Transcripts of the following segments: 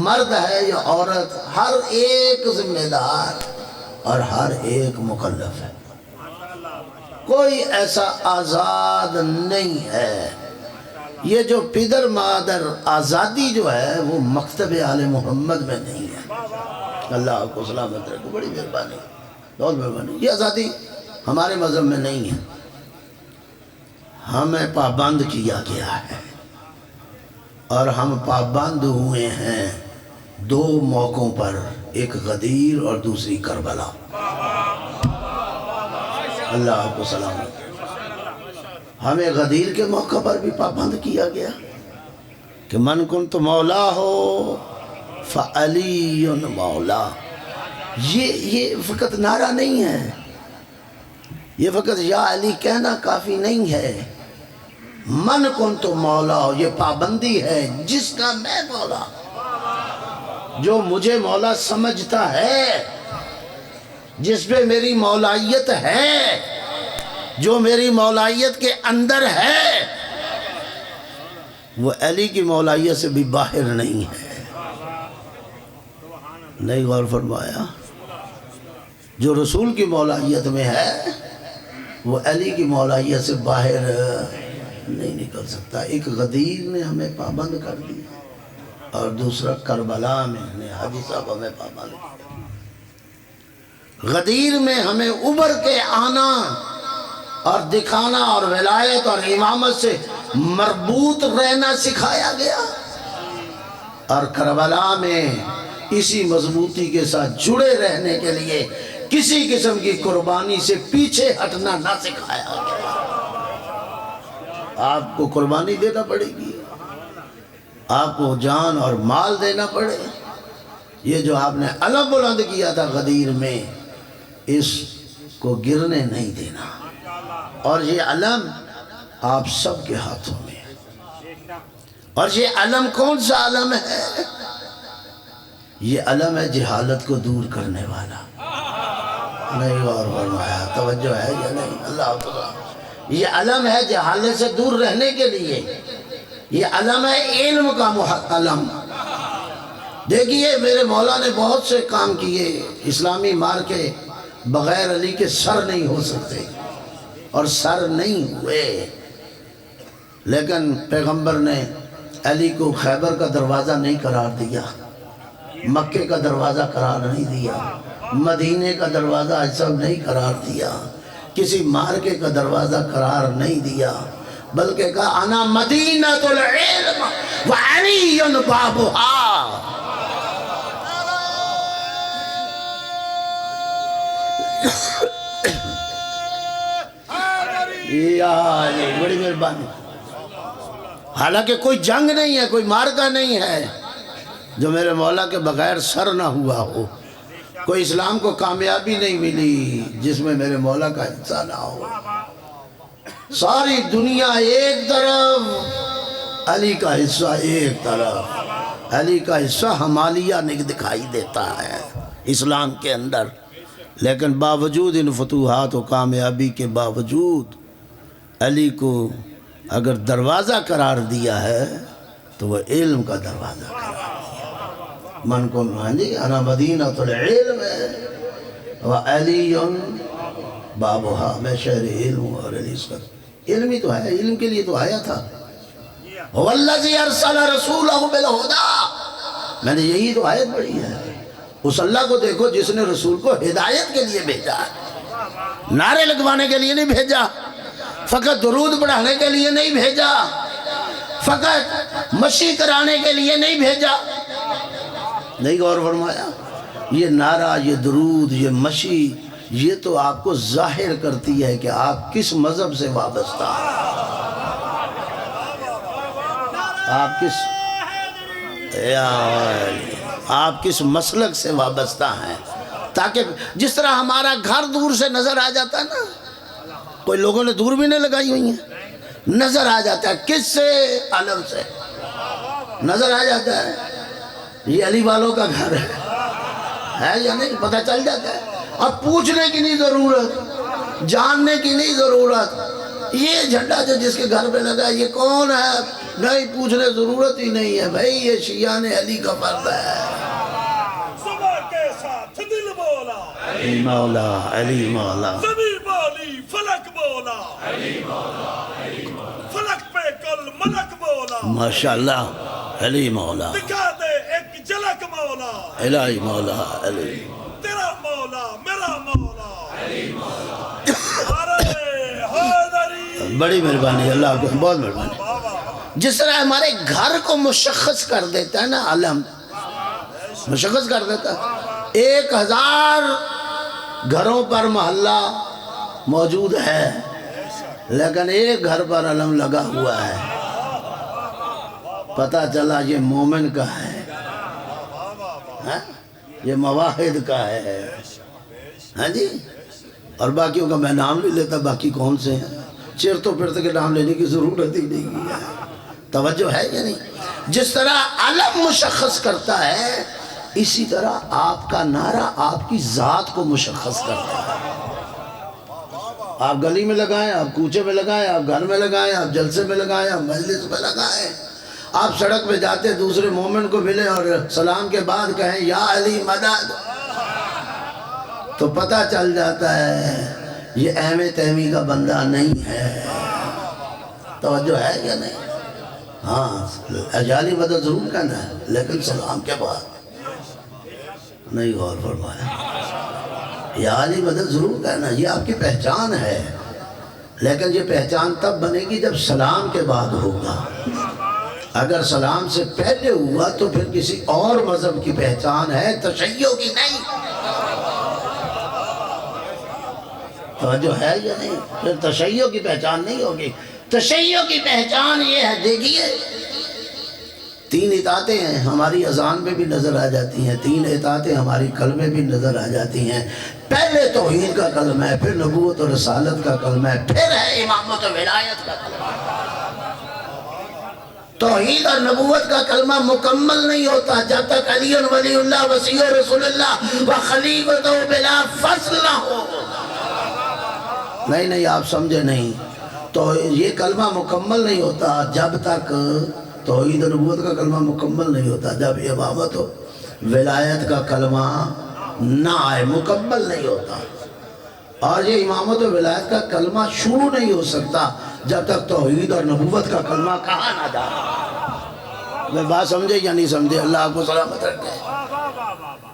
مرد ہے یا عورت، ہر ایک ذمہ دار اور ہر ایک مکلف ہے، کوئی ایسا آزاد نہیں ہے۔ یہ جو پدر مادر آزادی جو ہے وہ مکتب آل محمد میں نہیں ہے۔ اللہ آپ کو سلامت رکھو، بڑی مہربانی، بہت مہربانی۔ یہ آزادی ہمارے مذہب میں نہیں ہے، ہمیں پابند کیا گیا ہے، اور ہم پابند ہوئے ہیں دو موقعوں پر، ایک غدیر اور دوسری کربلا۔ اللہ آپ کو سلامت۔ ہمیں غدیر کے موقع پر بھی پابند کیا گیا کہ من کنت مولا ہو فعلی مولا۔ یہ فقط نعرہ نہیں ہے، یہ فقط یا علی کہنا کافی نہیں ہے۔ من کنت مولا ہو، یہ پابندی ہے جس کا میں مولا، جو مجھے مولا سمجھتا ہے، جس پہ میری مولائیت ہے، جو میری مولائیت کے اندر ہے، وہ علی کی مولائیت سے بھی باہر نہیں ہے۔ نہیں غور فرمایا؟ جو رسول کی مولائیت میں ہے وہ علی کی مولائیت سے باہر نہیں نکل سکتا۔ ایک غدیر نے ہمیں پابند کر دیا اور دوسرا کربلا میں حاجی صاحب ہمیں پابند کیا۔ غدیر میں ہمیں ابھر کے آنا اور دکھانا اور ولایت اور امامت سے مربوط رہنا سکھایا گیا، اور کربلا میں اسی مضبوطی کے ساتھ جڑے رہنے کے لیے کسی قسم کی قربانی سے پیچھے ہٹنا نہ سکھایا گیا۔ آپ کو قربانی دینا پڑے گی، آپ کو جان اور مال دینا پڑے۔ یہ جو آپ نے علم بلند کیا تھا غدیر میں، اس کو گرنے نہیں دینا، اور یہ علم آپ سب کے ہاتھوں میں ہے۔ اور یہ علم کون سا علم ہے؟ یہ علم ہے جہالت کو دور کرنے والا۔ نہیں اور فرمایا، توجہ ہے یا نہیں؟ اللہ تعالیٰ، یہ علم ہے جہالت سے دور رہنے کے لیے، یہ علم ہے علم کا علم۔ دیکھیے میرے مولا نے بہت سے کام کیے، اسلامی مار کے بغیر علی کے سر نہیں ہو سکتے، اور سر نہیں ہوئے، لیکن پیغمبر نے علی کو خیبر کا دروازہ نہیں قرار دیا، مکے کا دروازہ قرار نہیں دیا، مدینے کا دروازہ اجسب نہیں قرار دیا، کسی مارکے کا دروازہ قرار نہیں دیا، بلکہ کہا انا مدینۃ العلم وعلی بابھا۔ بڑی مہربانی۔ حالانکہ کوئی جنگ نہیں ہے، کوئی مارکہ نہیں ہے جو میرے مولا کے بغیر سر نہ ہوا ہو، کوئی اسلام کو کامیابی نہیں ملی جس میں میرے مولا کا حصہ نہ ہو۔ ساری دنیا ایک طرف، علی کا حصہ ایک طرف۔ علی کا حصہ ہمالیہ دکھائی دیتا ہے اسلام کے اندر، لیکن باوجود ان فتوحات و کامیابی کے باوجود علی کو اگر دروازہ قرار دیا ہے تو وہ علم کا دروازہ قرار دیا۔ من کو مانی انا مدینۃ العلم وعلی بابھا، میں شہر علم ہوں اور علی اس کا علم ہی تو ہے، علم کے لیے تو آیا تھا۔ وَالَّذِي أَرْسَلَ رَسُولَهُ بِالْهُدَىٰ، میں نے یہی تو آیت پڑھی ہے۔ اس اللہ کو دیکھو جس نے رسول کو ہدایت کے لیے بھیجا، نعرے لگوانے کے لیے نہیں بھیجا، فقط درود پڑھانے کے لیے نہیں بھیجا، فقط مشی کرانے کے لیے نہیں بھیجا۔ نہیں غور فرمایا؟ یہ نعرہ، یہ درود، یہ مشی، یہ تو آپ کو ظاہر کرتی ہے کہ آپ کس مذہب سے وابستہ ہیں، آپ کس مسلک سے وابستہ ہیں، تاکہ جس طرح ہمارا گھر دور سے نظر آ جاتا ہے نا، کوئی لوگوں نے دور بھی نہیں لگائی ہوئی ہیں، نظر آ جاتا ہے، کس سے؟ علم سے نظر آ جاتا ہے یہ علی والوں کا گھر ہے یا نہیں، پتہ چل جاتا ہے۔ اب پوچھنے کی نہیں ضرورت، جاننے کی نہیں ضرورت، یہ جھنڈا جو جس کے گھر پہ لگا یہ کون ہے؟ نہیں پوچھنے ضرورت ہی نہیں ہے بھائی، یہ شیعان علی کا فرد ہے۔ صبح کے ساتھ دل بولا علی مولا، علی مولا، زمین بولی فلک بولا، فلک پہ کل ملک بولا، ماشاءاللہ، علی مولا، دکھا دے ایک جھلک مولا، الہی مولا، علی تیرا مولا میرا مولا، ارے حیدری۔ بڑی مہربانی، اللہ آپ کو بہت مہربانی۔ جس طرح ہمارے گھر کو مشخص کر دیتا ہے نا علم، مشخص کر دیتا ہے، 1000 گھروں پر محلہ موجود ہے لیکن ایک گھر پر علم لگا ہوا ہے، پتہ چلا یہ مومن کا ہے، یہ مواحد کا ہے، ہاں جی۔ اور باقیوں کا میں نام نہیں لیتا، باقی کون سے ہیں، چرتوں پھرتے کے نام لینے کی ضرورت ہی نہیں ہے۔ توجہ ہے یا نہیں؟ جس طرح علم مشخص کرتا ہے اسی طرح آپ کا نعرہ آپ کی ذات کو مشخص کرتا ہے۔ آپ گلی میں لگائیں، آپ کوچے میں لگائیں، آپ گھر میں لگائیں، آپ جلسے میں لگائیں، آپ مجلس میں لگائیں، آپ سڑک پہ جاتے دوسرے مومن کو ملیں اور سلام کے بعد کہیں یا علی مدد، تو پتہ چل جاتا ہے یہ اہم تہمی کا بندہ نہیں ہے۔ توجہ ہے یا نہیں؟ ہاں، یا علی مدد ضرور کہنا ہے لیکن سلام کے بعد نہیں، غور فرمایا، یا علی مدد ضرور کہنا، یہ آپ کی پہچان ہے لیکن یہ پہچان تب بنے گی جب سلام کے بعد ہوگا۔ اگر سلام سے پہلے ہوا تو پھر کسی اور مذہب کی پہچان ہے، تشیع کی نہیں۔ توجہ ہے یا نہیں؟ پھر تشیع کی پہچان نہیں ہوگی۔ تشیع کی پہچان یہ ہے، دیکھیے 3 اطاعتیں ہیں، ہماری اذان میں بھی نظر آ جاتی ہیں، 3 اطاعتیں ہماری کلمے بھی نظر آ جاتی ہیں۔ پہلے توحید کا کلمہ ہے، پھر نبوت اور رسالت کا کلمہ ہے، پھر ہے امامت و ولایت کا کلمہ۔ توحید اور نبوت کا کلمہ مکمل نہیں ہوتا جب تک علی ولی اللہ وصی رسول اللہ و خلیفۃ بلا فصل نہ ہو۔ نہیں آپ سمجھے نہیں، تو یہ کلمہ مکمل نہیں ہوتا جب تک توحید و نبوت کا کلمہ مکمل نہیں ہوتا، جب امامت و ولایت کا کلمہ نہ آئے مکمل نہیں ہوتا۔ اور یہ امامت و ولایت کا کلمہ شروع نہیں ہو سکتا جب تک توحید اور نبوت کا کلمہ کہا نہ جائے۔ میں بات سمجھے یا نہیں سمجھے؟ اللہ آپ کو سلامت رکھے۔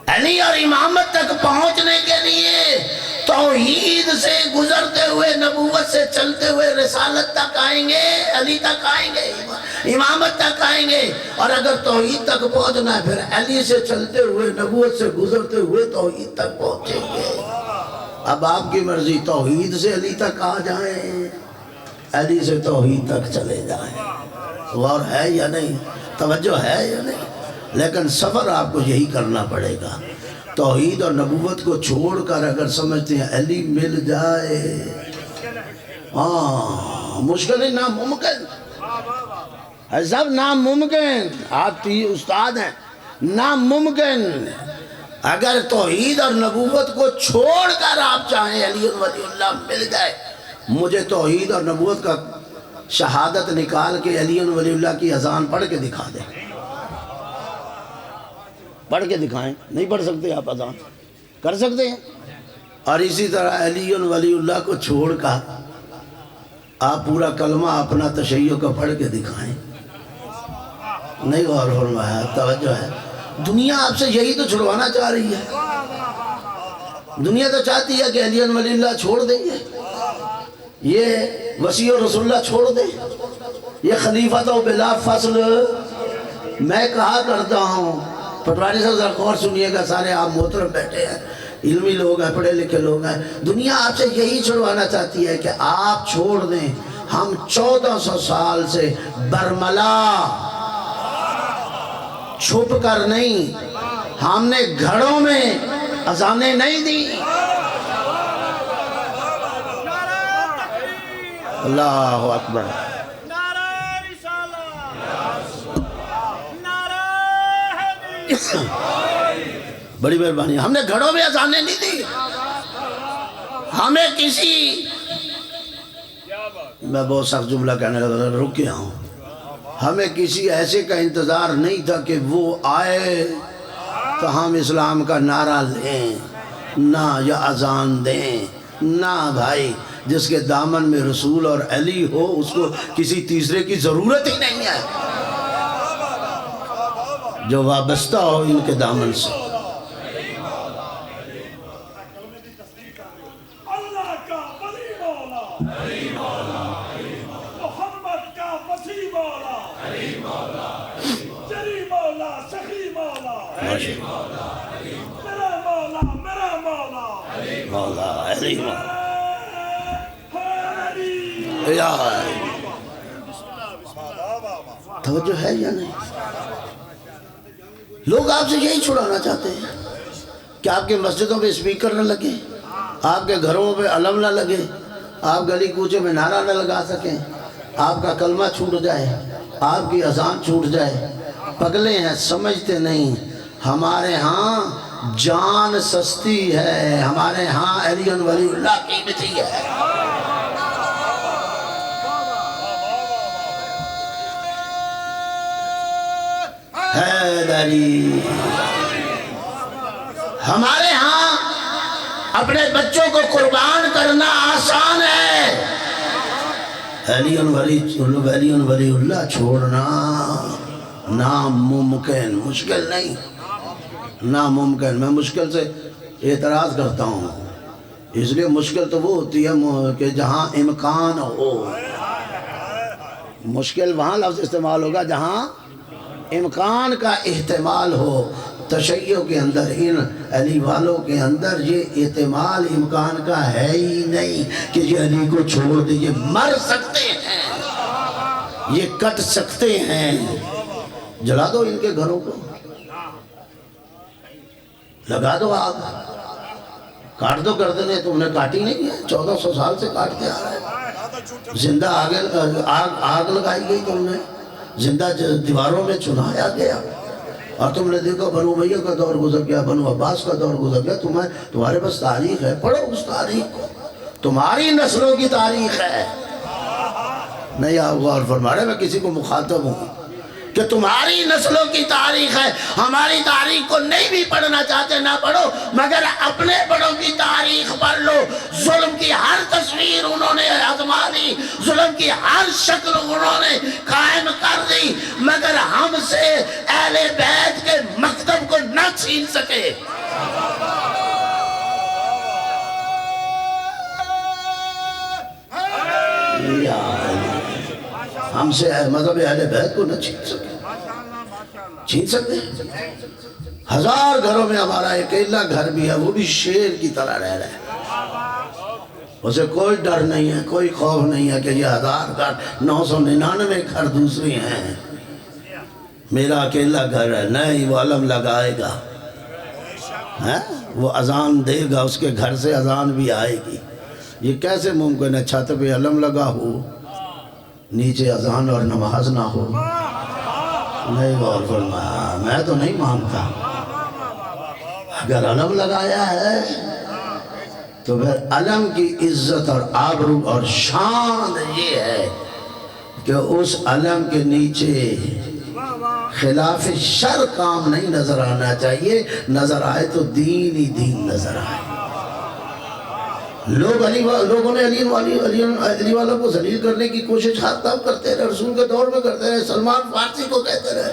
علی اور امامت تک پہنچنے کے لیے توحید سے گزرتے ہوئے نبوت سے چلتے ہوئے رسالت تک آئیں گے، علی تک آئیں گے، امامت تک آئیں گے، اور اگر توحید تک پہنچنا ہے پھر علی سے چلتے ہوئے نبوت سے گزرتے ہوئے توحید تک پہنچیں گے۔ اب آپ کی مرضی، توحید سے علی تک آ جائیں، علی سے توحید تک چلے جائیں۔ غور ہے یا نہیں؟ توجہ ہے یا نہیں؟ لیکن سفر آپ کو یہی کرنا پڑے گا۔ توحید اور نبوت کو چھوڑ کر اگر سمجھتے ہیں علی مل جائے، مشکل ہے، ناممکن ہے، سب ناممکن۔ آپ استاد ہیں، ناممکن۔ اگر توحید اور نبوت کو چھوڑ کر آپ چاہیں علی ولی اللہ مل جائے، مجھے توحید اور نبوت کا شہادت نکال کے علی ولی اللہ کی اذان پڑھ کے دکھا دیں، پڑھ کے دکھائیں۔ نہیں پڑھ سکتے آپ اذان؟ کر سکتے ہیں؟ اور اسی طرح علی ولی اللہ کو چھوڑ کر آپ پورا کلمہ اپنا تشیع کا پڑھ کے دکھائیں۔ نہیں غور فرمایا؟ توجہ ہے؟ دنیا آپ سے یہی تو چھڑوانا چاہ رہی ہے۔ دنیا تو چاہتی ہے کہ علی ولی اللہ چھوڑ دیں گے، یہ وصی رسول اللہ چھوڑ دیں، یہ خلیفۃ بلا فصل۔ میں کہا کرتا ہوں، پٹواری صاحب ذرا غور سنیے گا، سارے آپ محترم بیٹھے ہیں، علمی لوگ ہیں، پڑھے لکھے لوگ ہیں، دنیا آپ سے یہی چھڑوانا چاہتی ہے کہ آپ چھوڑ دیں۔ ہم 1400 سال سے برملا چھپ کر نہیں، ہم نے گھڑوں میں اذانیں نہیں دی۔ اللہ اکبر۔ بڑی مہربانی، ہم نے گھڑوں میں اذانیں نہیں دی، ہمیں کسی میں بہت سخت جملہ کہنے لگا، رک گیا ہوں. ہمیں کسی ایسے کا انتظار نہیں تھا کہ وہ آئے تو ہم اسلام کا نعرہ لیں نہ یا اذان دیں. نہ بھائی، جس کے دامن میں رسول اور علی ہو اس کو کسی تیسرے کی ضرورت ہی نہیں ہے، جو وابستہ ہو ان کے دامن سے. اللہ کا ولی مولا، محمد کا وسیع مولا، جری مولا، سخی مولا، میرا مولا، میرا مولا، مولا علی مولا ہری. یا توجہ ہے یا نہیں؟ لوگ آپ سے یہی چھڑانا چاہتے ہیں کہ آپ کے مسجدوں پہ اسپیکر نہ لگے، آپ کے گھروں پہ علم نہ لگے، آپ گلی کوچے میں نعرہ نہ لگا سکیں، آپ کا کلمہ چھوٹ جائے، آپ کی اذان چھوٹ جائے. پگلے ہیں، سمجھتے نہیں. ہمارے ہاں جان سستی ہے، ہمارے ہاں علی ولی اللہ قیمتی ہے. حیدری. ہمارے ہاں اپنے بچوں کو قربان کرنا آسان ہے، علی ولی اللہ چھوڑنا ناممکن، مشکل نہیں، ناممکن. میں مشکل سے اعتراض کرتا ہوں، اس لیے مشکل تو وہ ہوتی ہے کہ جہاں امکان ہو. مشکل وہاں لفظ استعمال ہوگا جہاں امکان کا احتمال ہو. تشیع کے اندر، ان علی والوں کے اندر یہ احتمال امکان کا ہے ہی نہیں کہ یہ علی کو چھوڑ دیں. یہ مر سکتے ہیں، یہ کٹ سکتے ہیں. جلا دو ان کے گھروں کو، لگا دو آگ، کاٹ دو گردنیں. تم نے کاٹی نہیں ہے، 1400 سال سے کاٹتے آ رہے ہیں. زندہ آگ لگائی گئی، تم نے زندہ دیواروں میں چنایا گیا. اور تم نے دیکھا بنو امیہ کا دور گزر گیا، بنو عباس کا دور گزر گیا. تمہارے پاس تاریخ ہے، پڑھو اس تاریخ کو. تمہاری نسلوں کی تاریخ ہے. نہیں آپ غور فرما رہے، میں کسی کو مخاطب ہوں کہ تمہاری نسلوں کی تاریخ ہے. ہماری تاریخ کو نہیں بھی پڑھنا چاہتے نہ پڑھو، مگر اپنے بڑوں کی تاریخ پڑھ لو. ظلم کی ہر تصویر انہوں نے آزما دی، ظلم کی ہر شکل انہوں نے قائم کر دی، مگر ہم سے اہل بیت کے مکتب کو نہ چھین سکے. ہم سے مذہب اہل بیت کو نہ چھین سکے. چھین سکتے ہیں؟ 1000 گھروں میں ہمارا اکیلا گھر بھی ہے، وہ بھی شیر کی طرح رہ رہا ہے. اسے کوئی ڈر نہیں ہے، کوئی خوف نہیں ہے کہ یہ 1000 گھر 999 گھر دوسری ہیں. میرا اکیلا گھر ہے. نہیں، وہ علم لگائے گا، وہ اذان دے گا، اس کے گھر سے اذان بھی آئے گی. یہ کیسے ممکن ہے چھت پہ علم لگا ہو، نیچے اذان اور نماز نہ ہو؟ نہیں غور فرمایا، میں تو نہیں مانتا. اگر علم لگایا ہے تو پھر علم کی عزت اور آبرو اور شان یہ ہے کہ اس علم کے نیچے خلاف شر کام نہیں نظر آنا چاہیے. نظر آئے تو دین ہی دین نظر آئے. لوگوں نے علی والوں کو ذلیل کرنے کی کوشش ہر تب کرتے رہے، رسول کے دور میں کرتے رہے. سلمان فارسی کو کہتے رہے،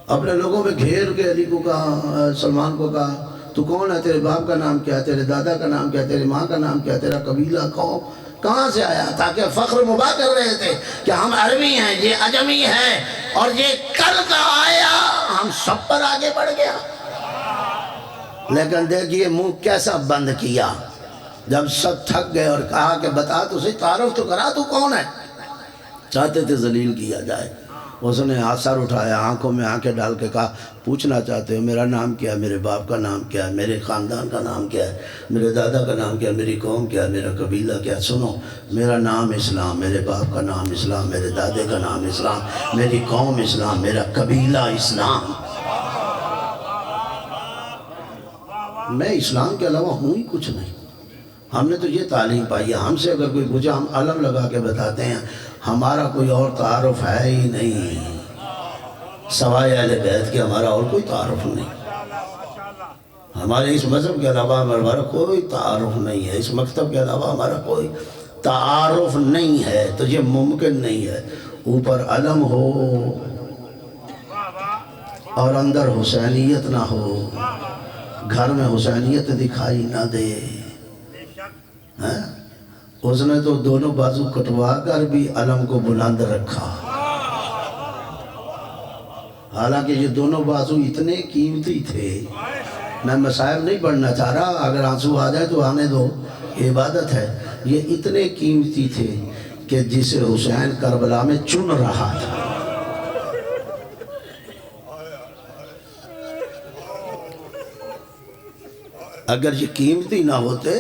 اپنے لوگوں میں گھیر کے علی کو کہا، سلمان کو کہا تو کون ہے، تیرے باپ کا نام کیا ہے، تیرے دادا کا نام کیا ہے، تیرے ماں کا نام کیا ہے، تیرا قبیلہ قوم کہاں سے آیا؟ تاکہ فخر مباح کر رہے تھے کہ ہم عربی ہیں، یہ عجمی ہیں، اور یہ کل کا آیا ہم سب پر آگے بڑھ گیا. لیکن دیکھئے منہ کیسا بند کیا جب سب تھک گئے اور کہا کہ بتا تو صحیح، تعارف تو کرا، تو کون ہے. چاہتے تھے ذلیل کیا جائے. اس نے سر اٹھایا، آنکھوں میں آنکھیں ڈال کے کہا پوچھنا چاہتے ہو میرا نام کیا ہے، میرے باپ کا نام کیا ہے، میرے خاندان کا نام کیا ہے، میرے دادا کا نام کیا ہے، میری قوم کیا ہے، میرا قبیلہ کیا ہے؟ سنو، میرا نام اسلام، میرے باپ کا نام اسلام، میرے دادے کا نام اسلام، میری قوم اسلام، میرا قبیلہ اسلام. میں اسلام کے علاوہ ہوں ہی کچھ نہیں. ہم نے تو یہ تعلیم پائی ہے، ہم سے اگر کوئی پوچھا ہم علم لگا کے بتاتے ہیں، ہمارا کوئی اور تعارف ہے ہی نہیں سوائے اہل بیت کے، ہمارا اور کوئی تعارف نہیں، ہمارے اس مذہب کے علاوہ ہمارا کوئی تعارف نہیں ہے، اس مکتب کے علاوہ ہمارا کوئی تعارف نہیں ہے، تو یہ ممکن نہیں ہے اوپر علم ہو اور اندر حسینیت نہ ہو، گھر میں حسینیت دکھائی نہ دے۔ اس نے تو دونوں بازو کٹوا کر بھی علم کو بلند رکھا، حالانکہ یہ دونوں بازو اتنے قیمتی تھے۔ میں مصائب نہیں پڑھنا چاہ رہا، اگر آنسو آ جائے تو آنے دو، عبادت ہے۔ یہ اتنے قیمتی تھے کہ جسے حسین کربلا میں چن رہا تھا، اگر یہ قیمتی نہ ہوتے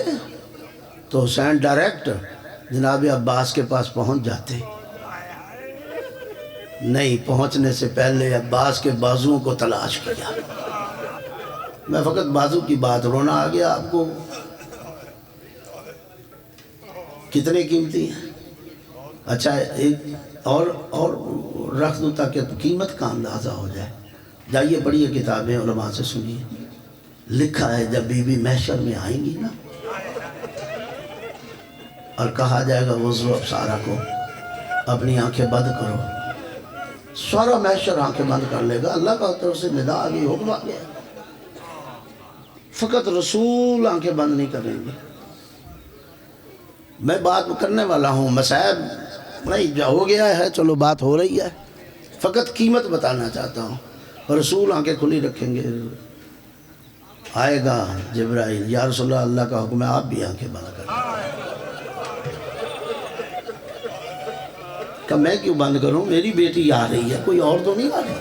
تو حسین ڈائریکٹ جناب عباس کے پاس پہنچ جاتے، نہیں، پہنچنے سے پہلے عباس کے بازوؤں کو تلاش کیا۔ میں فقط بازو کی بات، رونا آ گیا آپ کو؟ کتنے قیمتی ہیں؟ اچھا ایک اور رکھ دوں تاکہ قیمت کا اندازہ ہو جائے۔ جائیے پڑھیے کتابیں، علماء سے سنیے، لکھا ہے جب بی بی محشر میں آئیں گی نا اور کہا جائے گا وضو ابصارہ کو، اپنی آنکھیں بند کرو، سارا محشر آنکھیں بند کر لے گا، اللہ کا طرف سے ندا آ گئی، حکم آ گیا، فقط رسول آنکھیں بند نہیں کریں گے۔ میں بات کرنے والا ہوں، مصائب نہیں، جو ہو گیا ہے چلو بات ہو رہی ہے، فقط قیمت بتانا چاہتا ہوں۔ رسول آنکھیں کھلی رکھیں گے، آئے گا جبرائیل، یا رسول اللہ، اللہ کا حکم ہے آپ بھی آنکھیں بند کریں۔ کہ میں کیوں بند کروں، میری بیٹی آ رہی ہے، کوئی اور تو نہیں آ رہی،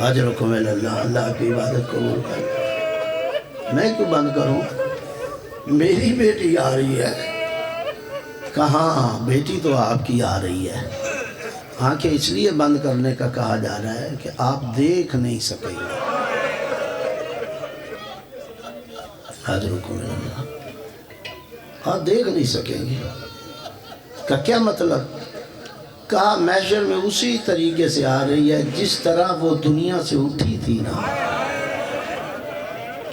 اجرکم اللہ، اللہ کی عبادت قبول کر، میں کیوں بند کروں، میری بیٹی آ رہی ہے۔ کہاں بیٹی تو آپ کی آ رہی ہے، آنکھیں اس لیے بند کرنے کا کہا جا رہا ہے کہ آپ دیکھ نہیں سکیں گے، اجرکم اللہ، آپ دیکھ نہیں سکیں گے۔ کا کیا مطلب؟ کہا محشر میں اسی طریقے سے آ رہی ہے جس طرح وہ دنیا سے اٹھی تھی نا،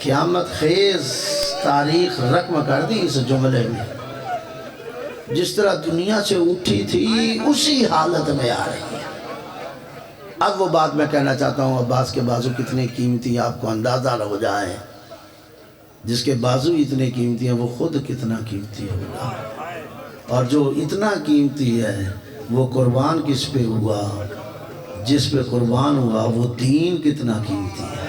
قیامت خیز تاریخ رقم کر دی اس جملے میں، جس طرح دنیا سے اٹھی تھی اسی حالت میں آ رہی ہے۔ اب وہ بات میں کہنا چاہتا ہوں، عباس کے بازو کتنے قیمتی آپ کو اندازہ ہو جائے، جس کے بازو اتنے قیمتی ہیں وہ خود کتنا قیمتی ہوگا، اور جو اتنا قیمتی ہے وہ قربان کس پہ ہوا، جس پہ قربان ہوا وہ دین کتنا قیمتی ہے۔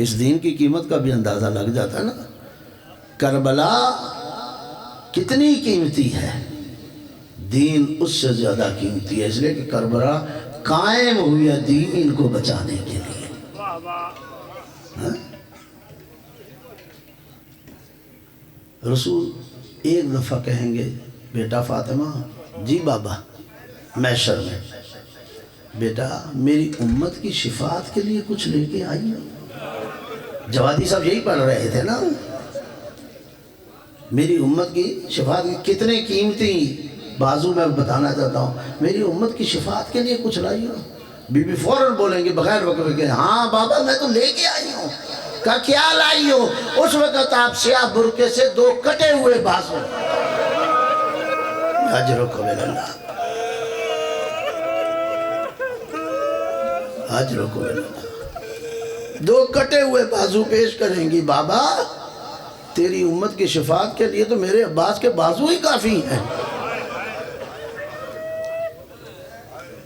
اس دین کی قیمت کا بھی اندازہ لگ جاتا ہے نا۔ کربلا کتنی قیمتی ہے، دین اس سے زیادہ قیمتی ہے، اس لیے کہ کربلا قائم ہوئی ہے دین کو بچانے کے لیے۔ رسول ایک دفعہ کہیں گے، بیٹا فاطمہ، جی بابا، محشر میں، بیٹا میری امت کی شفاعت کے لیے کچھ لے کے آئی ہو۔ جوادی صاحب یہی پڑھ رہے تھے نا، میری امت کی شفاعت کتنے قیمتی بازو میں بتانا چاہتا ہوں، میری امت کی شفاعت کے لیے کچھ لائی ہو۔ بی بی فوراً بولیں گے بغیر وقفے کے، ہاں بابا میں تو لے کے آئی ہوں۔ کہا کیا لائی ہو؟ اس وقت آپ سیاہ برقعے سے 2 کٹے ہوئے بازو، اجرکم اللہ، اجرکم اللہ، 2 کٹے ہوئے بازو پیش کریں گی، بابا تیری امت کی شفاعت کے لیے تو میرے عباس کے بازو ہی کافی ہیں۔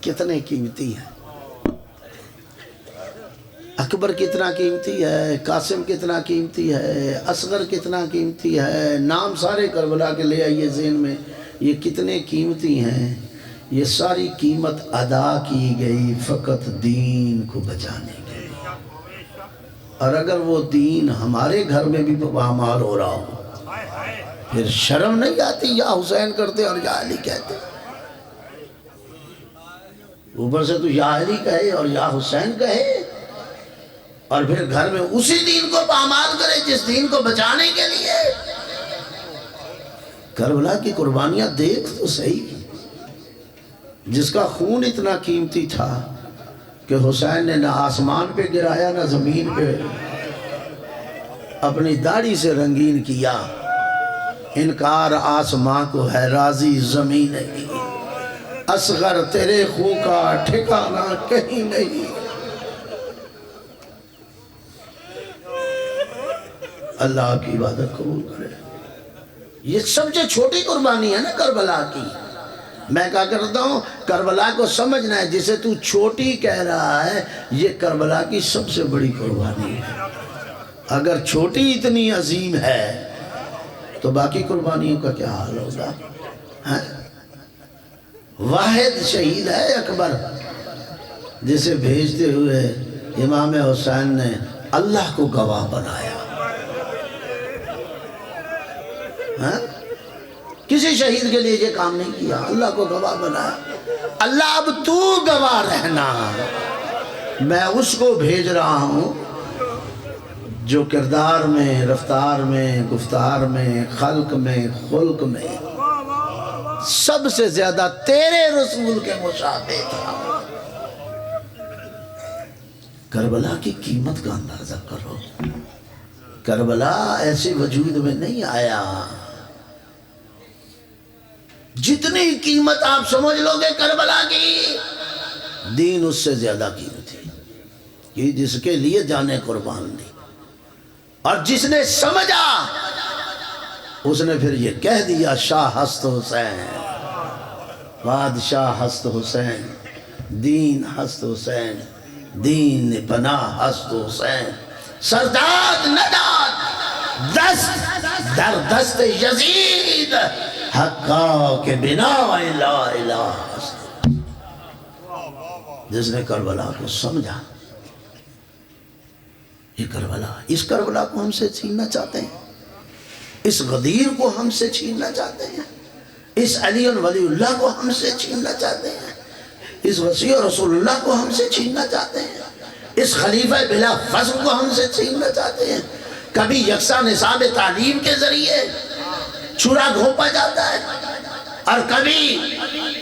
کتنے قیمتی ہیں، اکبر کتنا قیمتی ہے، قاسم کتنا قیمتی ہے، اصغر کتنا قیمتی ہے، نام سارے کربلا کے لے آئیے ذہن میں، یہ کتنے قیمتی ہیں۔ یہ ساری قیمت ادا کی گئی فقط دین کو بچانے کے لیے، اور اگر وہ دین ہمارے گھر میں بھی پامال ہو رہا ہو پھر شرم نہیں آتی یا حسین کرتے اور یا علی کہتے، اوپر سے تو یا علی کہے اور یا حسین کہے، اور پھر گھر میں اسی دین کو پامال کرے جس دین کو بچانے کے لیے. کربلا کی قربانیاں دیکھ تو صحیح، جس کا خون اتنا قیمتی تھا کہ حسین نے نہ آسمان پہ گرایا نہ زمین پہ، اپنی داڑھی سے رنگین کیا. انکار آسمان کو ہے راضی زمین نہیں، اصغر تیرے خون کا ٹھکانہ کہیں نہیں. اللہ کی عبادت قبول کرے. یہ سب سے چھوٹی قربانی ہے نا کربلا کی. میں کہا کرتا ہوں کربلا کو سمجھنا ہے، جسے تو چھوٹی کہہ رہا ہے یہ کربلا کی سب سے بڑی قربانی ہے. اگر چھوٹی اتنی عظیم ہے تو باقی قربانیوں کا کیا حال ہوگا؟ واحد شہید ہے اکبر، جسے بھیجتے ہوئے امام حسین نے اللہ کو گواہ بنایا. کسی شہید کے لیے یہ کام نہیں کیا، اللہ کو گواہ بنایا. اللہ اب تو گواہ رہنا، میں اس کو بھیج رہا ہوں جو کردار میں، رفتار میں، گفتار میں، خلق میں، خلق میں سب سے زیادہ تیرے رسول کے مشابہ تھا. کربلا کی قیمت کا اندازہ کرو. کربلا ایسے وجود میں نہیں آیا. جتنی قیمت آپ سمجھ لو گے کربلا کی، دین اس سے زیادہ قیمتی، یہ جس کے لیے جانے قربان دی. اور جس نے سمجھا اس نے پھر یہ کہہ دیا شاہ ہست حسین، بادشاہ ہست حسین، دین ہست حسین، دین پناہ ہست حسین، سرداد نداد دست در دست یزید، حقا کے بنا لا الہ ہست. جس نے کربلا کو سمجھا. یہ کربلا، اس کربلا کو ہم سے چھیننا چاہتے ہیں، اس غدیر کو ہم سے چھیننا چاہتے ہیں، اس علی ولی اللہ کو ہم سے چھیننا چاہتے ہیں، اس وسیع رسول اللہ کو ہم سے چھیننا چاہتے ہیں، اس خلیفہ بلا فصل کو ہم سے چھیننا چاہتے ہیں. کبھی یکساں نصاب تعلیم کے ذریعے چھرا گھونپا جاتا ہے، اور کبھی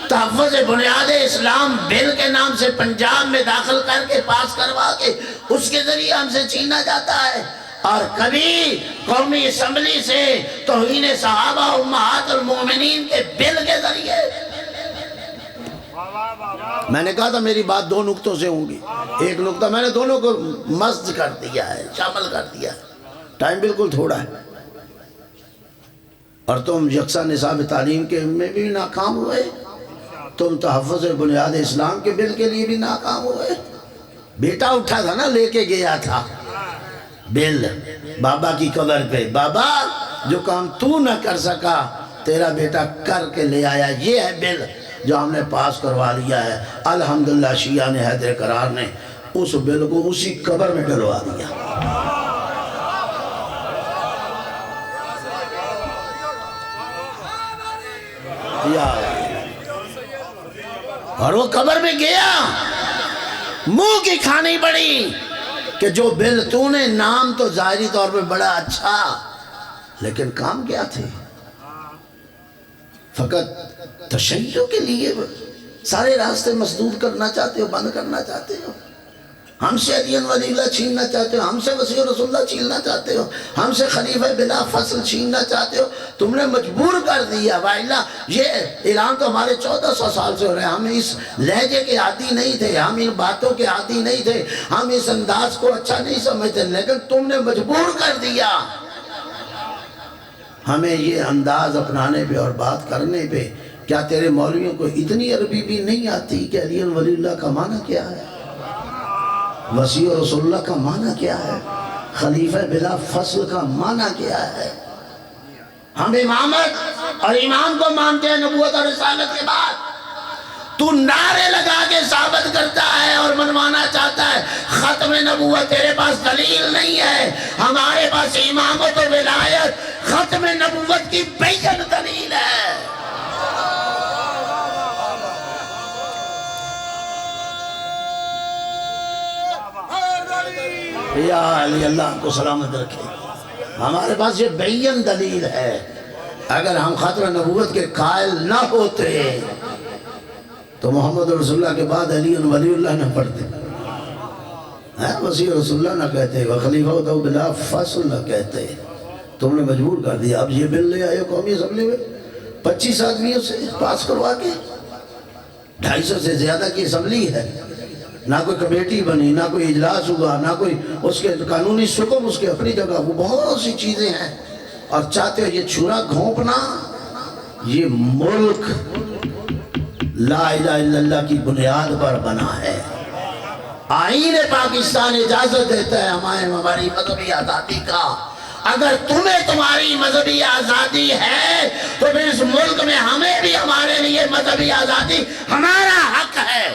تحفظ بنیاد اسلام بل کے نام سے پنجاب میں داخل کر کے پاس کروا کے اس کے ذریعے ہم سے چھینا جاتا ہے، اور کبھی قومی اسمبلی سے توہین صحابہ امہات المومنین کے بل کے ذریعے. میں نے کہا تھا میری بات دو نقطوں سے ہوں گی. ایک نقطہ میں نے دونوں کو مزج کر دیا ہے، شامل کر دیا ہے، ٹائم بالکل تھوڑا ہے. اور تم یکساں نصاب تعلیم کے میں بھی ناکام ہوئے، تم تحفظ بنیاد اسلام کے بل کے لیے بھی ناکام ہوئے. بیٹا اٹھا تھا نا، لے کے گیا تھا بل بابا کی قبر پہ. بابا جو کام تو نہ کر سکا تیرا بیٹا کر کے لے آیا، یہ ہے بل جو ہم نے پاس کروا لیا ہے. الحمدللہ شیعہ نے، حیدر قرار نے اس بل کو اسی قبر میں ڈلوا دیا. اور وہ قبر میں گیا، منہ کی کھانی پڑی کہ جو بل تو نے، نام تو ظاہری طور پہ بڑا اچھا، لیکن کام کیا تھے؟ فقط تشیع کے لیے سارے راستے مسدود کرنا چاہتے ہو، بند کرنا چاہتے ہو. ہم سے علی ولی اللہ چھیننا چاہتے ہو، ہم سے وسیع رسول اللہ چھیننا چاہتے ہو، ہم سے خلیفہ بلا فصل چھیننا چاہتے ہو. تم نے مجبور کر دیا. وائلہ یہ اعلان تو ہمارے 1400 سال سے ہو رہے ہیں. ہم اس لہجے کے عادی نہیں تھے، ہم ان باتوں کے عادی نہیں تھے، ہم اس انداز کو اچھا نہیں سمجھتے، لیکن تم نے مجبور کر دیا ہمیں یہ انداز اپنانے پہ اور بات کرنے پہ. کیا تیرے مولویوں کو اتنی عربی بھی نہیں آتی کہ علی ولی اللہ کا معنی کیا ہے، وسیع رسول اللہ کا معنی کیا ہے، خلیفہ بلا فصل کا معنی کیا ہے؟ ہم امامت اور امام کو مانتے ہیں نبوت اور رسالت کے بعد. تو نعرے لگا کے ثابت کرتا ہے اور منوانا چاہتا ہے ختم نبوت. تیرے پاس دلیل نہیں ہے، ہمارے پاس امامت و ولایت ختم نبوت کی بین دلیل ہے. یا علی اللہ کو سلامت رکھے. ہمارے پاس یہ بین دلیل ہے. اگر ہم ختم نبوت کے قائل نہ ہوتے تو محمد رسول اللہ کے بعد علی ولی اللہ نہ پڑھتے, وسیع رسول اللہ نہ کہتے, وخلیفہ تو بلا فصل نہ کہتے. تم نے مجبور کر دیا. اب یہ بل لے آئے قومی اسمبلی میں 25 آدمیوں سے پاس کروا کے, 250 سے زیادہ کی اسمبلی ہے, نہ کوئی کمیٹی بنی, نہ کوئی اجلاس ہوا, نہ کوئی اس کے قانونی سکم اس کے اپنی جگہ, وہ بہت سی چیزیں ہیں. اور چاہتے ہو یہ چھرا گھونپنا, یہ ملک لا الہ الا اللہ کی بنیاد پر بنا ہے. آئین پاکستان اجازت دیتا ہے ہماری مذہبی آزادی کا. اگر تمہیں تمہاری مذہبی آزادی ہے تو پھر اس ملک میں ہمیں بھی ہمارے لیے مذہبی آزادی ہمارا حق ہے.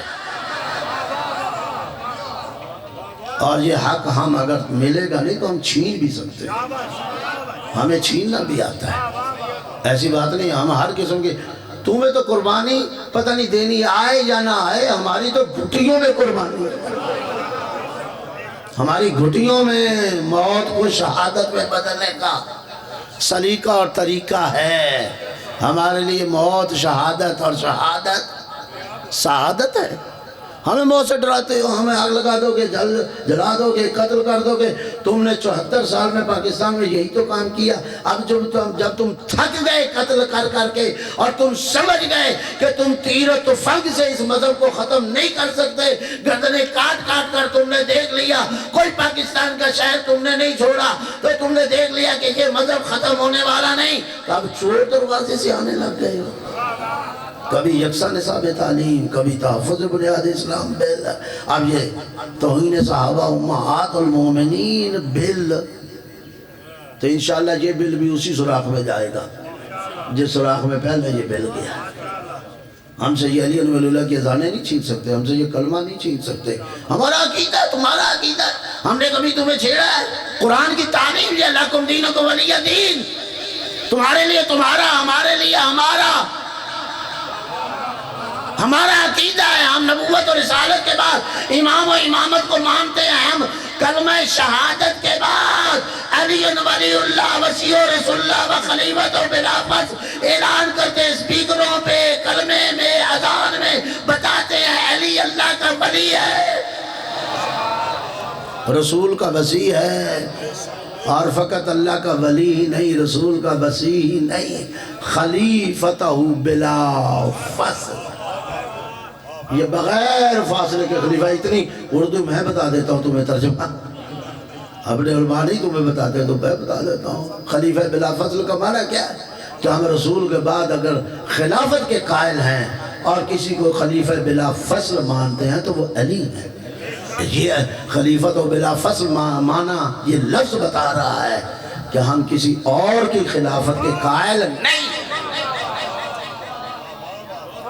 اور یہ حق ہم اگر ملے گا نہیں تو ہم چھین بھی سکتے ہیں. ہمیں چھیننا بھی آتا ہے, ایسی بات نہیں. ہم ہر قسم کی, تمہیں تو قربانی پتہ نہیں دینی آئے یا نہ آئے, ہماری تو گھٹیوں میں قربانی ہے. ہماری گھٹیوں میں موت کو شہادت میں بدلنے کا سلیقہ اور طریقہ ہے. ہمارے لیے موت شہادت اور شہادت سعادت ہے. ہمیں موت سے ڈراتے ہو, ہمیں آگ لگا دو گے, جلا دو گے, قتل کر دو گے. تم نے 74 سال میں پاکستان میں یہی تو کام کیا. اب جب تم تھک گئے قتل کر کر کے اور تم سمجھ گئے کہ تم تیر و تفنگ سے اس مذہب کو ختم نہیں کر سکتے, گردنیں کاٹ کاٹ کر تم نے دیکھ لیا, کوئی پاکستان کا شہر تم نے نہیں چھوڑا, تو تم نے دیکھ لیا کہ یہ مذہب ختم ہونے والا نہیں. تو اب چور دروازے سے آنے لگ گئے ہو. کبھی یکساں نصاب تعلیم, کبھی تحفظ بنیاد اسلام بل, اب یہ توہین صحابہ امہات المومنین بل. تو انشاءاللہ یہ بل بھی اسی سوراخ میں جائے گا جس سوراخ میں پہلے یہ بل گیا. ہم سے یہ علی ولی اللہ کی اذانیں نہیں چھین سکتے, ہم سے یہ کلمہ نہیں چھین سکتے. ہمارا عقیدہ ہے, تمہارا عقیدہ ہے, ہم نے کبھی تمہیں چھیڑا ہے؟ قرآن کی تعلیم یہ لکم دینکم ولی دین, تمہارے لیے تمہارا, ہمارے لیے ہمارا. ہمارا عقیدہ ہے. ہم نبوت اور رسالت کے بعد امام و امامت کو مانتے ہیں. ہم کلمہ شہادت کے بعد علی ولی اللہ وسیع رسول اللہ و خلیفۃ بلا فصل اعلان کرتے ہیں, سپیکروں پہ, کلمے میں, اذان میں بتاتے ہیں علی اللہ کا ولی ہے, رسول کا وسیع ہے. اور فقط اللہ کا ولی ہی نہیں, رسول کا وسیع ہی نہیں, خلیفتہ بلا فصل, یہ بغیر فاصلے کے خلیفہ. اتنی اردو میں بتا دیتا ہوں تمہیں ترجمہ, اپنے علماء نہیں تمہیں بتاتے ہیں تو میں بتا دیتا ہوں. خلیفہ بلا فصل کا معنی کیا ہے؟ کہ ہم رسول کے بعد اگر خلافت کے قائل ہیں اور کسی کو خلیفہ بلا فصل مانتے ہیں تو وہ علی ہے. یہ خلیفت و بلا فصل معنی یہ لفظ بتا رہا ہے کہ ہم کسی اور کی خلافت کے قائل نہیں.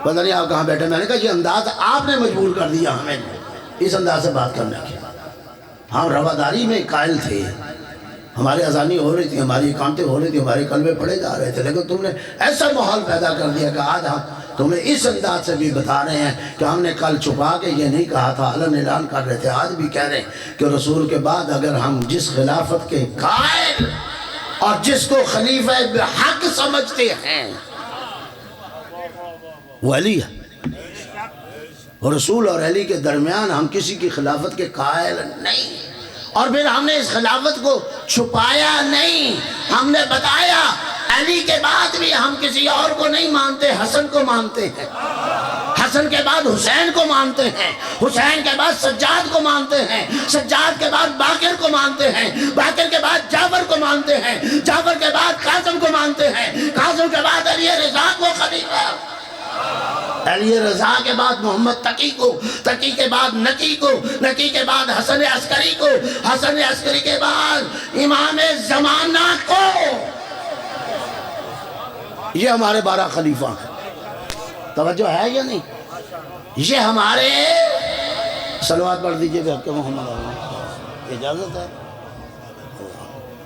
پتہ نہیں آپ کہاں بیٹھے, میں نے کہا یہ انداز آپ نے مجبور کر دیا ہمیں اس انداز سے بات کرنے کی. ہم رواداری میں قائل تھے, ہماری اذانی ہو رہی تھی, ہماری اقامتیں ہو رہی تھی, ہمارے کلمے پڑھے جا رہے تھے, لیکن تم نے ایسا ماحول پیدا کر دیا کہ آج ہم تمہیں اس انداز سے بھی بتا رہے ہیں کہ ہم نے کل چھپا کے یہ نہیں کہا تھا, علن اعلان کر رہے تھے, آج بھی کہہ رہے ہیں کہ رسول کے بعد اگر ہم جس خلافت کے قائل اور جس کو خلیفہ بحق سمجھتے ہیں وہ علی ہے. رسول اور علی کے درمیان ہم کسی کی خلافت کے قائل نہیں. اور پھر ہم نے اس خلافت کو چھپایا نہیں, ہم نے بتایا علی کے بعد بھی ہم کسی اور کو نہیں مانتے, حسن کو مانتے ہیں, حسن کے بعد حسین کو مانتے ہیں, حسین کے بعد سجاد کو مانتے ہیں, سجاد کے بعد باقر کو مانتے ہیں, باقر کے بعد جعفر کو مانتے ہیں, جعفر کے بعد قاسم کو مانتے ہیں, قاسم کے بعد علی رضا کو خلیفہ, علی رضا کے بعد محمد تقی کو, تقی کے بعد نقی کو, نقی کے بعد حسن عسکری کو, حسن عسکری کے بعد امام زمانہ کو. یہ ہمارے 12 خلیفہ ہیں. توجہ ہے یا نہیں؟ یہ ہمارے, صلوات پڑھ دیجئے بے حق محمد علیہ. اجازت ہے؟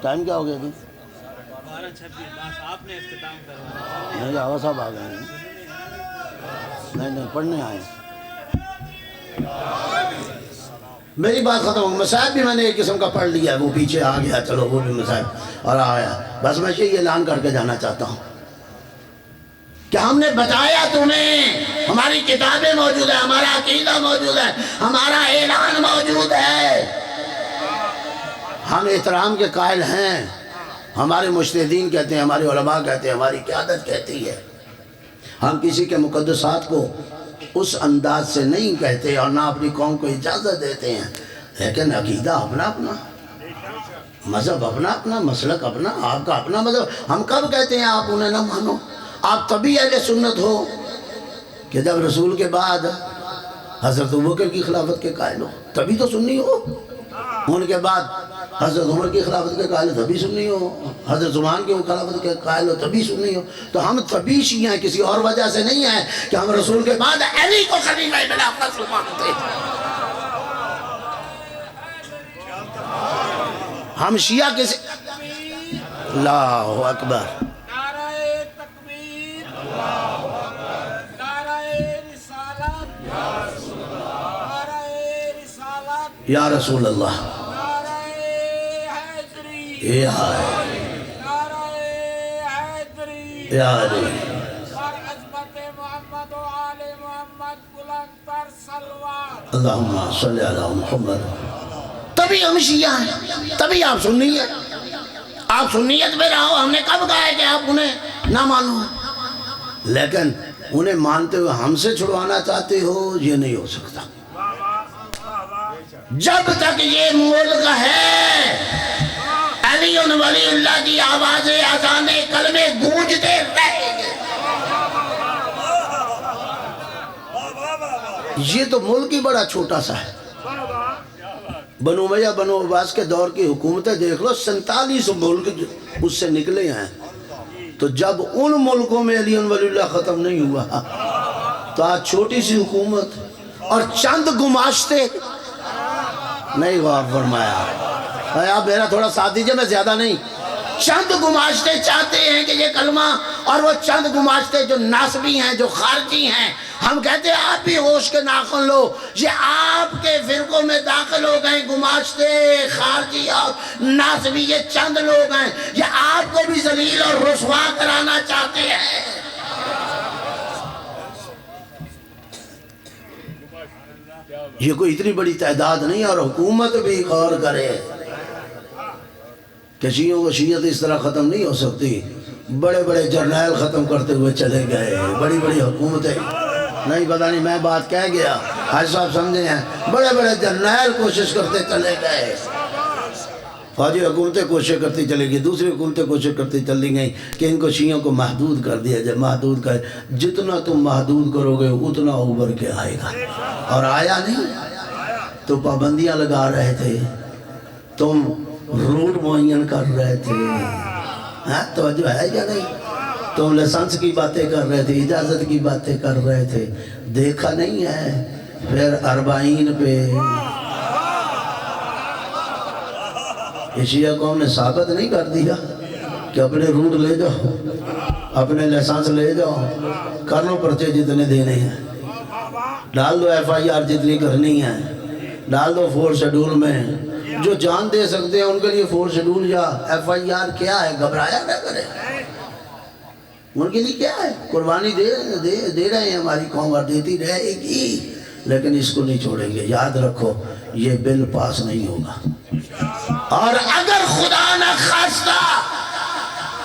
ٹائم کیا ہو گیا تھی؟ 12:26. آپ نے اختتام کروایا. نہیں, آغا صاحب آ گئے ہیں. نہیں پڑھنے آئے. میری بات ختم ہو گئی. مصائب بھی میں نے ایک قسم کا پڑھ لیا ہے, وہ پیچھے آ گیا, چلو وہ بھی مصائب اور آیا. بس میں یہ اعلان کر کے جانا چاہتا ہوں کہ ہم نے بتایا تمہیں, ہماری کتابیں موجود ہیں, ہمارا عقیدہ موجود ہے, ہمارا اعلان موجود ہے. ہم احترام کے قائل ہیں, ہمارے مجتہدین کہتے ہیں, ہمارے علماء کہتے ہیں, ہماری قیادت کہتی ہے. ہم کسی کے مقدسات کو اس انداز سے نہیں کہتے اور نہ اپنی قوم کو اجازت دیتے ہیں, لیکن عقیدہ اپنا اپنا, مذہب اپنا اپنا, مسلک اپنا, آپ کا اپنا مذہب. ہم کب کہتے ہیں آپ انہیں نہ مانو؟ آپ تبھی اہل سنت ہو کہ جب رسول کے بعد حضرت ابوبکر کی خلافت کے قائل ہو, تبھی تو سنی ہو. ان کے بعد حضرت عمر کی خلافت کے قائل ہو, تبھی سنی ہو. حضرت عثمان کی خلافت کے قائل ہو, تبھی سنی ہو. تو ہم تبھی شیعہ ہیں, کسی اور وجہ سے نہیں ہیں کہ ہم رسول کے بعد علی کو خلیفہ بلا فضل مانتے ہیں. ہم شیعہ کسی, اللہ اکبر, نعرہ تکبیر، نعرہ رسالت، نعرہ رسالت، یا رسول اللہ, نعرہ حیدری، یا علی, نعرہ حیدری، یا علی. اور عظمت محمد و آل محمد بلند تر سلوات. اللہم صلی علی محمد. تبھی ہم شیعہ ہیں, تبھی آپ سنی ہیں. آپ سنیت میں رہو, ہم نے کب کہا ہے کہ آپ انہیں نہ مانو؟ لیکن انہیں مانتے ہوئے ہم سے چھڑوانا چاہتے ہو, یہ نہیں ہو سکتا. جب تک یہ ملک ہے علی ولی اللہ کی آوازیں, اذانیں, کلمے گونجتے رہیں گے. یہ تو ملک ہی بڑا چھوٹا سا ہے. بنو امیہ بنو عباس کے دور کی حکومتیں دیکھ لو, 47 ملک اس سے نکلے ہیں. تو جب ان ملکوں میں علی ولی اللہ ختم نہیں ہوا, تو آج چھوٹی سی حکومت اور چند گماشتے, نہیں غور فرمایا. آپ میرا تھوڑا ساتھ دیجئے, میں زیادہ نہیں, چند گماشتے چاہتے ہیں کہ یہ کلمہ, اور وہ چند گماشتے جو ناسبی ہیں, جو خارجی ہیں. ہم کہتے ہیں آپ بھی ہوش کے ناخن لو, یہ آپ کے فرقوں میں داخل ہو گئے گماشتے, خارجی اور ناسبی, یہ چند لوگ ہیں, یہ آپ کو بھی ذلیل اور رسوا کرانا چاہتے ہیں. یہ کوئی اتنی بڑی تعداد نہیں, اور حکومت بھی غور کرے کہ شیعوں کو شیعت اس طرح ختم نہیں ہو سکتی. بڑے بڑے جرنیل ختم کرتے ہوئے چلے گئے, بڑی بڑی حکومتیں, نہیں پتہ نہیں میں بات کہہ گیا, حاج صاحب سمجھے ہیں, بڑے بڑے جرنیل کوشش کرتے چلے گئے. فوجی حکومتیں کوشش کرتی چلے گئی, دوسری حکومتیں کوشش کرتی چلی گئیں کہ ان کو شیعوں کو محدود کر دیا جائے. محدود کر, جتنا تم محدود کرو گے اتنا ابھر کے آئے گا. اور آیا نہیں. تو پابندیاں لگا رہے تھے, تم روٹ معین کر رہے تھے, ہاں توجہ ہے یا نہیں؟ تم لائسنس کی باتیں کر رہے تھے, اجازت کی باتیں کر رہے تھے, دیکھا نہیں ہے. پھر 40 پہ شیعہ قوم نے ثابت نہیں کر دیا کہ اپنے روٹ لے جاؤ, اپنے لائسنس لے جاؤ, کر لو پرچے جتنے دینے ہیں, ڈال دو FIR جتنی کرنی ہے, ڈال دو 4 شیڈول میں. جو جان دے سکتے ہیں ان کے لیے 4 شیڈول یا FIR کیا ہے, گھبرایا نہ کرے. ان کے لیے کیا ہے, قربانی دے رہے ہیں ہماری قوم, اور دیتی رہے گی, لیکن اس کو نہیں چھوڑیں گے. یاد رکھو یہ بل پاس نہیں ہوگا. اور اگر خدا نہ خواستہ,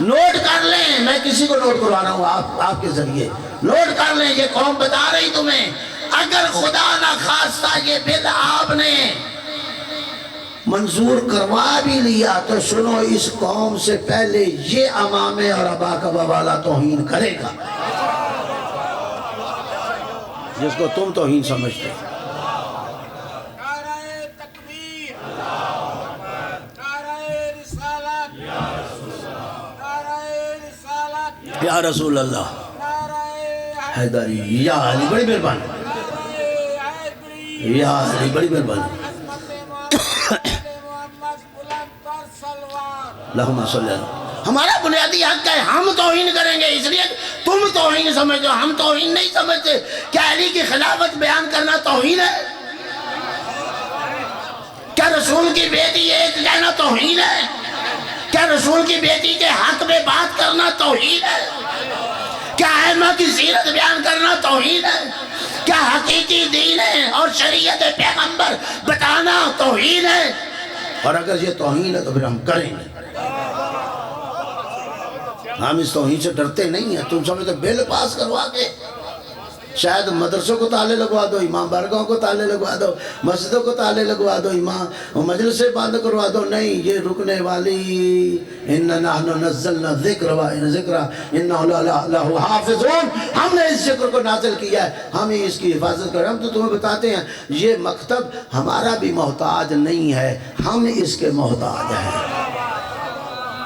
نوٹ کر لیں, میں کسی کو نوٹ کروا رہا ہوں آپ کے ذریعے, نوٹ کر لیں, یہ قوم بتا رہی تمہیں, اگر خدا نہ خواستہ یہ بل آپ نے منظور کروا بھی لیا, تو سنو, اس قوم سے پہلے یہ امامے اور ابا کبا والا توہین کرے گا جس کو تم توہین سمجھتے. نعرہ تکبیر، نعرہ رسالت، نعرہ رسالت، یا رسول اللہ, نعرہ حیدری, یا علی, بڑی مہربانی, حیدری، یا علی, بڑی مہربانی. اللہم صلی اللہ. ہمارا بنیادی حق ہے, ہم توہین کریں گے, اس لیے تم توہین سمجھو, ہم توہین نہیں سمجھتے. کیا علی کی خلافت بیان کرنا توہین ہے؟ کیا رسول کی بیٹی ایک کہنا توہین ہے؟ کیا رسول کی بیٹی کے حق میں بات کرنا توہین ہے؟ کیا ائمہ کی سیرت بیان کرنا توہین ہے؟ کیا حقیقی دین ہے اور شریعت پیغمبر بتانا توہین ہے؟ اور اگر یہ توہین ہے تو پھر ہم کریں گے۔ ہم اس توہین سے ڈرتے نہیں ہیں۔ تم سمجھتے بل پاس کروا کے شاید مدرسوں کو تالے لگوا دو، امام بارگاہوں کو تالے لگوا دو، مسجدوں کو تالے لگوا دو، امام مجلسیں بند کروا دو، نہیں، یہ رکنے والی اِنَّا نَحْنُ نَزَّلْنَا الذِّكْرَ وَإِنَّ الذِّكْرَ إِنَّهُ لَهُ حَافِظٌ۔ ہم نے اس ذکر کو نازل کیا ہے، ہم ہی اس کی حفاظت کریں۔ ہم تو تمہیں بتاتے ہیں یہ مکتب ہمارا بھی محتاج نہیں ہے، ہم اس کے محتاج ہیں۔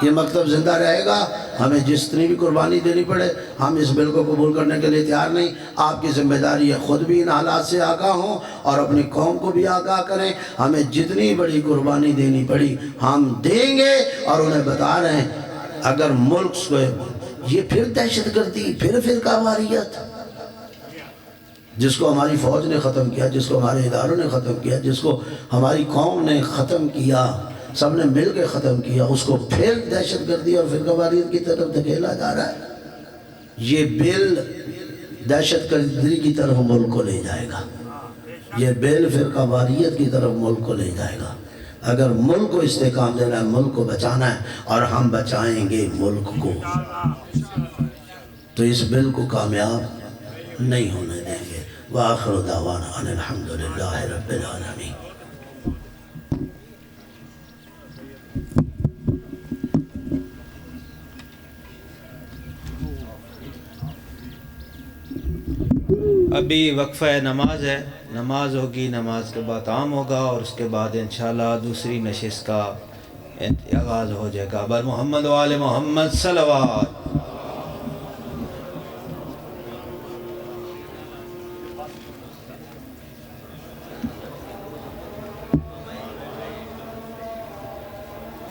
یہ مکتب زندہ رہے گا، ہمیں جتنی بھی قربانی دینی پڑے ہم اس بل کو قبول کرنے کے لیے تیار نہیں۔ آپ کی ذمہ داری ہے خود بھی ان حالات سے آگاہ ہوں اور اپنی قوم کو بھی آگاہ کریں۔ ہمیں جتنی بڑی قربانی دینی پڑی ہم دیں گے، اور انہیں بتا رہے ہیں اگر ملک کو یہ پھر دہشت گردی، پھر فرقہ واریت، جس کو ہماری فوج نے ختم کیا، جس کو ہمارے اداروں نے ختم کیا، جس کو ہماری قوم نے ختم کیا، سب نے مل کے ختم کیا، اس کو پھر دہشت گردی اور فرقہ واریت کی طرف دھکیلا جا رہا ہے۔ یہ بل دہشت گردی کی طرف ملک کو لے جائے گا، یہ بل فرقہ واریت کی طرف ملک کو لے جائے گا۔ اگر ملک کو استحکام دینا ہے، ملک کو بچانا ہے، اور ہم بچائیں گے ملک کو، تو اس بل کو کامیاب نہیں ہونے دیں گے۔ وآخر دعوانا ان الحمدللہ رب العالمین۔ ابھی وقفہ نماز ہے، نماز ہوگی، نماز کے بعد عام ہوگا، اور اس کے بعد انشاءاللہ دوسری نشست کا آغاز ہو جائے گا۔ بر محمد و آل محمد صلوات۔